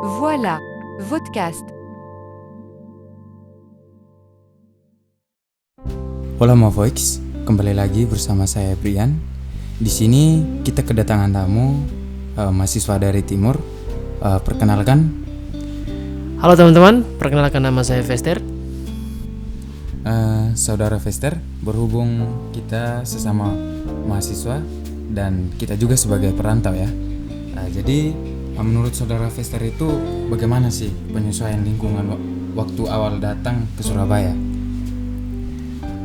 Voilà, Vodcast. Hola Mavoix, kembali lagi bersama saya Brian. Di sini kita kedatangan tamu mahasiswa dari Timur. Perkenalkan. Halo teman-teman, perkenalkan nama saya Vester. Saudara Vester, berhubung kita sesama mahasiswa dan kita juga sebagai perantau ya. Jadi menurut saudara Vester itu bagaimana sih penyesuaian lingkungan waktu awal datang ke Surabaya?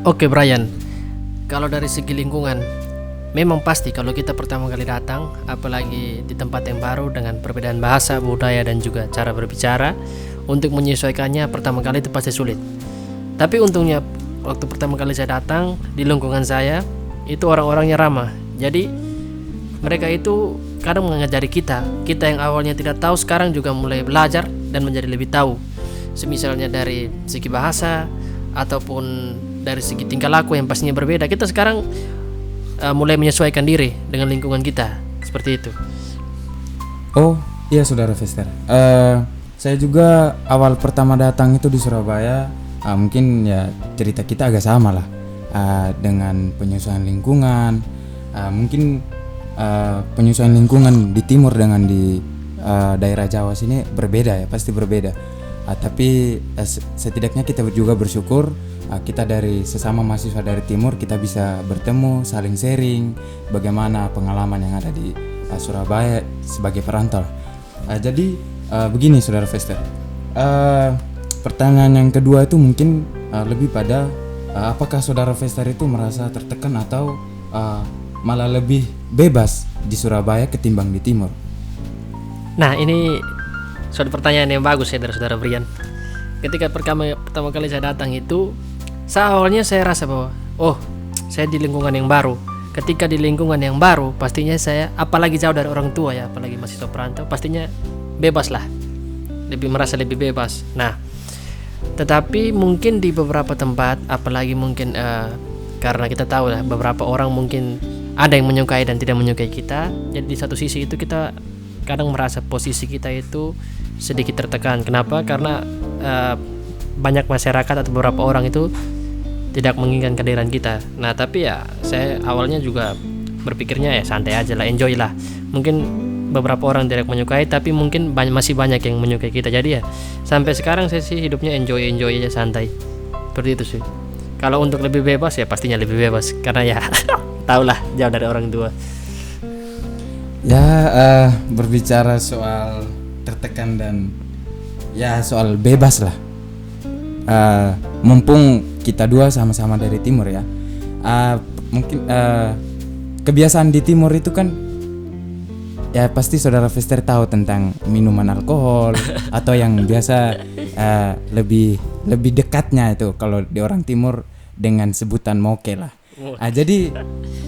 Oke Brian, kalau dari segi lingkungan, memang pasti kalau kita pertama kali datang, apalagi di tempat yang baru dengan perbedaan bahasa, budaya dan juga cara berbicara, untuk menyesuaikannya pertama kali itu pasti sulit. Tapi untungnya waktu pertama kali saya datang di lingkungan saya itu orang-orangnya ramah. Jadi mereka itu kadang mengajari kita yang awalnya tidak tahu sekarang juga mulai belajar dan menjadi lebih tahu. Semisalnya dari segi bahasa ataupun dari segi tingkah laku yang pastinya berbeda. Kita sekarang mulai menyesuaikan diri dengan lingkungan kita seperti itu. Oh iya saudara Vester, saya juga awal pertama datang itu di Surabaya, mungkin ya cerita kita agak sama lah dengan penyesuaian lingkungan. Mungkin penyesuaian lingkungan di timur dengan di daerah Jawa sini berbeda ya, pasti berbeda. Tapi setidaknya kita juga bersyukur kita dari sesama mahasiswa dari timur kita bisa bertemu, saling sharing bagaimana pengalaman yang ada di Surabaya sebagai perantau. Jadi begini saudara Vester, pertanyaan yang kedua itu mungkin lebih pada apakah saudara Vester itu merasa tertekan atau malah lebih bebas di Surabaya ketimbang di timur? Nah ini suatu pertanyaan yang bagus ya dari saudara Brian. Ketika pertama kali saya datang itu, awalnya saya rasa bahwa saya di lingkungan yang baru. Ketika di lingkungan yang baru, pastinya saya apalagi jauh dari orang tua ya, apalagi mahasiswa perantau, pastinya bebas lah, merasa lebih bebas. Nah, tetapi mungkin di beberapa tempat, apalagi mungkin karena kita tahu lah beberapa orang mungkin ada yang menyukai dan tidak menyukai kita. Jadi di satu sisi itu kita kadang merasa posisi kita itu sedikit tertekan. Kenapa? Karena banyak masyarakat atau beberapa orang itu tidak menginginkan kehadiran kita. Nah tapi ya saya awalnya juga berpikirnya ya santai aja lah, enjoy lah. Mungkin beberapa orang tidak menyukai, tapi mungkin masih banyak yang menyukai kita. Jadi ya sampai sekarang saya sih hidupnya enjoy aja, santai seperti itu sih. Kalau untuk lebih bebas ya pastinya lebih bebas, karena ya tahulah jauh dari orang tua. Ya berbicara soal tertekan dan ya soal bebas lah. Mumpung kita dua sama-sama dari timur ya, mungkin kebiasaan di timur itu kan ya pasti saudara Vester tahu tentang minuman alkohol atau yang biasa lebih dekatnya itu kalau di orang timur dengan sebutan moke lah. Jadi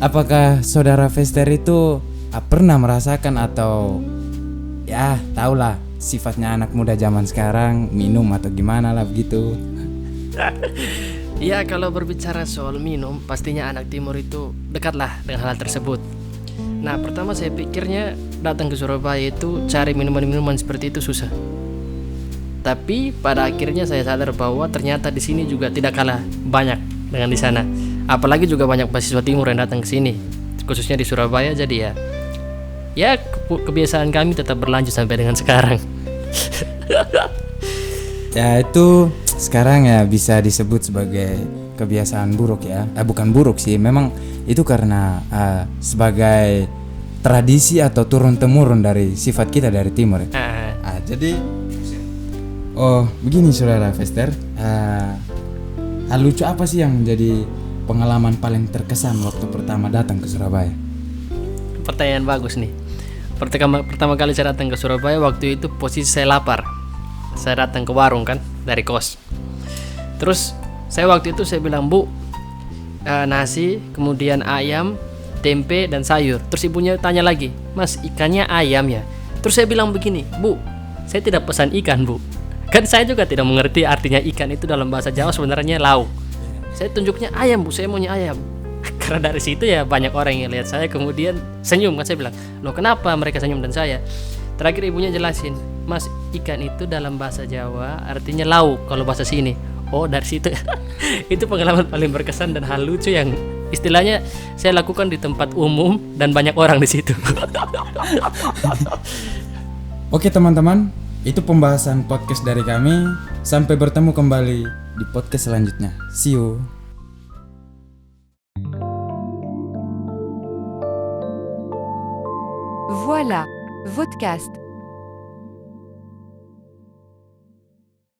apakah saudara Vester itu pernah merasakan atau ya tahulah sifatnya anak muda zaman sekarang minum atau gimana lah begitu? Ya kalau berbicara soal minum, pastinya anak timur itu dekatlah dengan hal tersebut. Nah pertama saya pikirnya datang ke Surabaya itu cari minuman-minuman seperti itu susah. Tapi pada akhirnya saya sadar bahwa ternyata di sini juga tidak kalah banyak dengan di sana. Apalagi juga banyak mahasiswa timur yang datang ke sini, khususnya di Surabaya. Jadi ya kebiasaan kami tetap berlanjut sampai dengan sekarang. Ya itu sekarang ya bisa disebut sebagai kebiasaan buruk ya. Bukan buruk sih, memang itu karena sebagai tradisi atau turun temurun dari sifat kita dari timur ya. Jadi begini saudara Vester, hal lucu apa sih yang menjadi pengalaman paling terkesan waktu pertama datang ke Surabaya? Pertanyaan bagus nih. Pertama kali saya datang ke Surabaya, waktu itu posisi saya lapar. Saya datang ke warung kan dari kos. Terus saya waktu itu saya bilang, "Bu, nasi, kemudian ayam, tempe dan sayur." Terus ibunya tanya lagi, "Mas, ikannya ayam ya?" Terus saya bilang begini, "Bu, saya tidak pesan ikan, Bu." Kan saya juga tidak mengerti artinya ikan itu dalam bahasa Jawa sebenarnya lauk. Saya tunjuknya ayam, Bu, saya maunya ayam. Karena dari situ ya banyak orang yang lihat saya kemudian senyum kan. Saya bilang, "Loh kenapa mereka senyum dan saya?" Terakhir ibunya jelasin, Mas, ikan itu dalam bahasa Jawa artinya lauk kalau bahasa sini. Oh, dari situ. Itu pengalaman paling berkesan dan hal lucu yang istilahnya saya lakukan di tempat umum dan banyak orang di situ. Oke teman-teman, itu pembahasan podcast dari kami. Sampai bertemu kembali di podcast selanjutnya. See you. Voilà, Vodcast.